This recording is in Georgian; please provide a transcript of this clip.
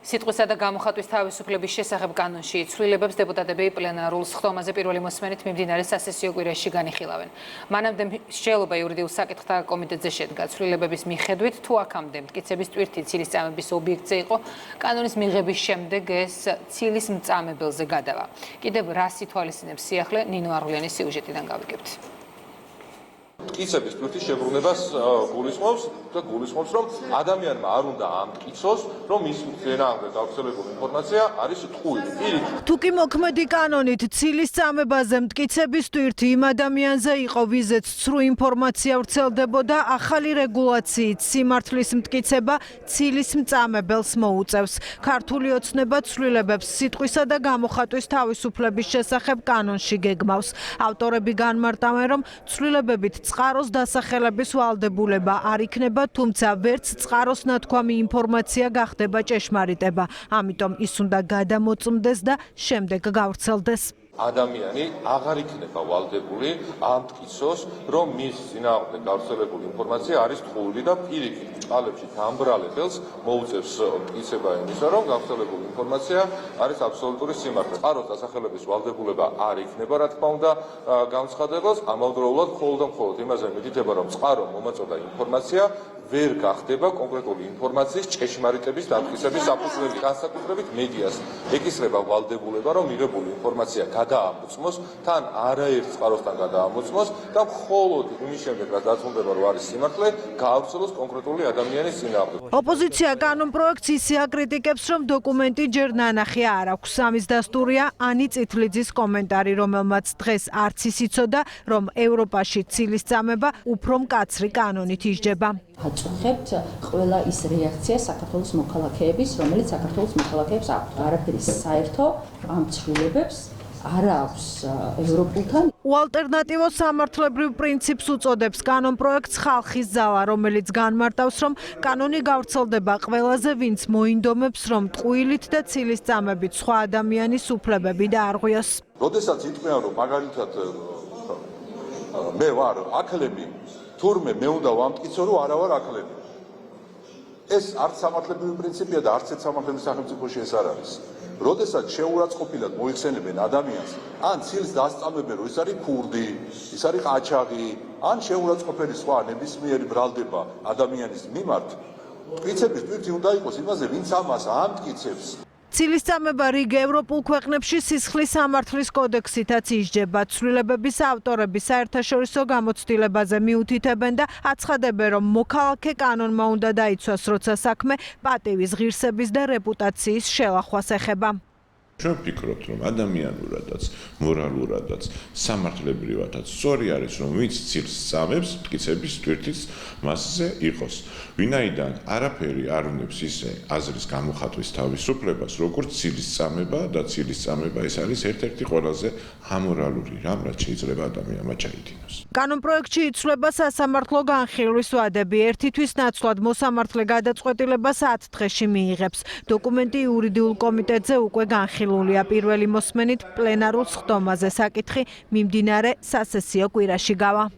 სიტყვისა და გამოხატვის თავისუფლების შესახებ კანონში ცვლილებებს დეპუტატები პლენარულ სხდომაზე პირველი მოსმენით მიმდინარე სასესიო კვირაში განიხილავენ. მანამდე მსჯელობა იურიდიულ საკითხთა კომიტეტზე შედგა. ცვლილებების მიხედვით თუ აქამდე მტკიცების ტვირთი ცილის წამების ობიექტზე იყო, კანონის მიღების შემდეგ ეს ცილის მწამებელზე გადავა. კიდევ რას ითვალისწინებს სიახლე, ნინო არღულიანის სიუჟეტიდან გავიგებთ. მტკიცების ტვირთის შებრუნებას გულისხმობს და გულისხმობს, რომ ადამიანმა არ უნდა ამტკიცოს, რომ ის წინააღმდეგ გავრცელებული ინფორმაცია არის ტყუილი. თუ კი მოქმედი კანონით ცილის წამებაზე მტკიცების ტვირთი იმ ადამიანზე იყო, ვიზეც ცრუ ინფორმაცია ვრცელდებოდა, ახალი რეგულაციით სიმართლის მტკიცება ცილის მწამებელს მოუწევს. ქართული ოცნება ცვლილებებს სიტყვისა და გამოხატვის თავისუფლების შესახებ კანონში გეგმავს. ავტორები განმარტავენ, რომ ცვლილებებით წყაროს დასახელების ვალდებულება არ იქნება, თუმცა ვერც წყაროს ნათქვამი ინფორმაცია გახდება ჭეშმარიტება. ამიტომ ის უნდა გადამოწმდეს და შემდეგ გავრცელდეს. ადამიანი აღარ იქნება ვალდებული ამტკიცოს, რომ მის წინააღმდეგ გავრცელებული ინფორმაცია არის ტყუილი და პირიქით წყალებში დამბრალებელს მოუწევს მტკიცება იმისა, რომ გავრცელებული ინფორმაცია არის აბსოლუტური სიმართლე. წყაროს დასახელების ვალდებულება არ იქნება, რა თქმა უნდა, განცხადებელს, ამავდროულად მხოლოდ და მხოლოდ იმაზე მითითება, რომ წყარო მომაწოდა ინფორმაცია ვერ გახდება კონკრეტული ინფორმაციის ჭეშმარიტების დამტკიცების საფუძვლელი. განსაკუთრებით მედიას ეკისრება ვალდებულება, რომ მიღებული ინფორმაცია გადაამოწმოს, თან არაერთ წყაროსთან გადაამოწმოს და მხოლოდ იმის შემდეგ, რაც დარწმუნდება, რომ არის სიმართლე, გაავრცელოს კონკრეტული ადამიანის წინააღმდეგ. ოპოზიცია კანონპროექტს ისე აკრიტიკებს, რომ დოკუმენტი ჯერ ნანახი არ აქვს. ამის დასტურია ანი წითლიძის კომენტარი, რომელმაც დღეს არც ის იცოდა, რომ ევროპაში ცილის წამება უფრო მკაცრი კანონით ისჯება. აწუხებთ ყველა ის რეაქცია საქართველოს მოქალაქეების, რომელიც საქართველოს მოქალაქეებს აქვთ. არაფერი საერთო ამ ცვლილებებს არ აქვს ევროპულთან. უალტერნატივო სამართლებრივ პრინციპს უწოდებს კანონპროექტს ხალხის ძალა, რომელიც განმარტავს, რომ კანონი გავრცელდება ყველაზე, ვინც მოინდომებს, რომ ტყუილით და ცილის წამებით სხვა ადამიანის უფლებები დაარღვიოს. როდესაც იტყვიან, რომ მაგალითად მე ვარ აკლები, თურმე მე უნდა ვამტკიცო, რომ არა ვარ აკლები. ეს არც სამართლებრივი პრინციპია და არც ერთ სამართლებრივ სახელმწიფოში ეს არ არის. როდესაც შეურაცხყოფილად მოიხსენებენ ადამიანს, ან ცილს დასწამებენ, რომ ის არის ქურდი, ის არის ყაჩაღი, ან შეურაცხყოფელი სხვა ნებისმიერი ბრალდება ადამიანის მიმართ, მტკიცების ტვირთი უნდა იყოს იმაზე, ვინც ამას ამტკიცებს. ცილის წამება რიგ ევროპულ ქვეყნებში სისხლის სამართლის კოდექსითაც ისჯება. ცვლილებების ავტორები საერთაშორისო გამოცდილებაზე მიუთითებენ და აცხადებენ, რომ მოქალაქე კანონმა უნდა დაიცვას, როცა საქმე პატივის ღირსების და რეპუტაციის შელახვას ეხება. ჩვენ ვფიქრობთ, რომ ადამიანურადაც, მორალურადაც, სამართლებრივადაც სწორი არის, რომ ვინც ცილს სწამებს, მტკიცების ტვირთიც მასზე იყოს. ვინაიდან არაფერი არ უნებს ისე აზრის გამოხატვის თავისუფლებას, როგორც ცილის სწამება და ცილის სწამება ეს არის ერთ-ერთი ყველაზე ამორალური რამ, რაც შეიძლება ადამიანმა ჩაიდინოს. კანონპროექტში იცვლება სასამართლო განხილვის ვადები. ერთი თვის ნაცვლად მოსამართლე გადაწყვეტილებას 10 დღეში მიიღებს. დოკუმენტი იურიდიულ კომიტეტზე უკვე განხილულია. პირველი მოსმენით პლენარულ სხდომაზე საკითხი მიმდინარე სასესიო კვირაში გავა.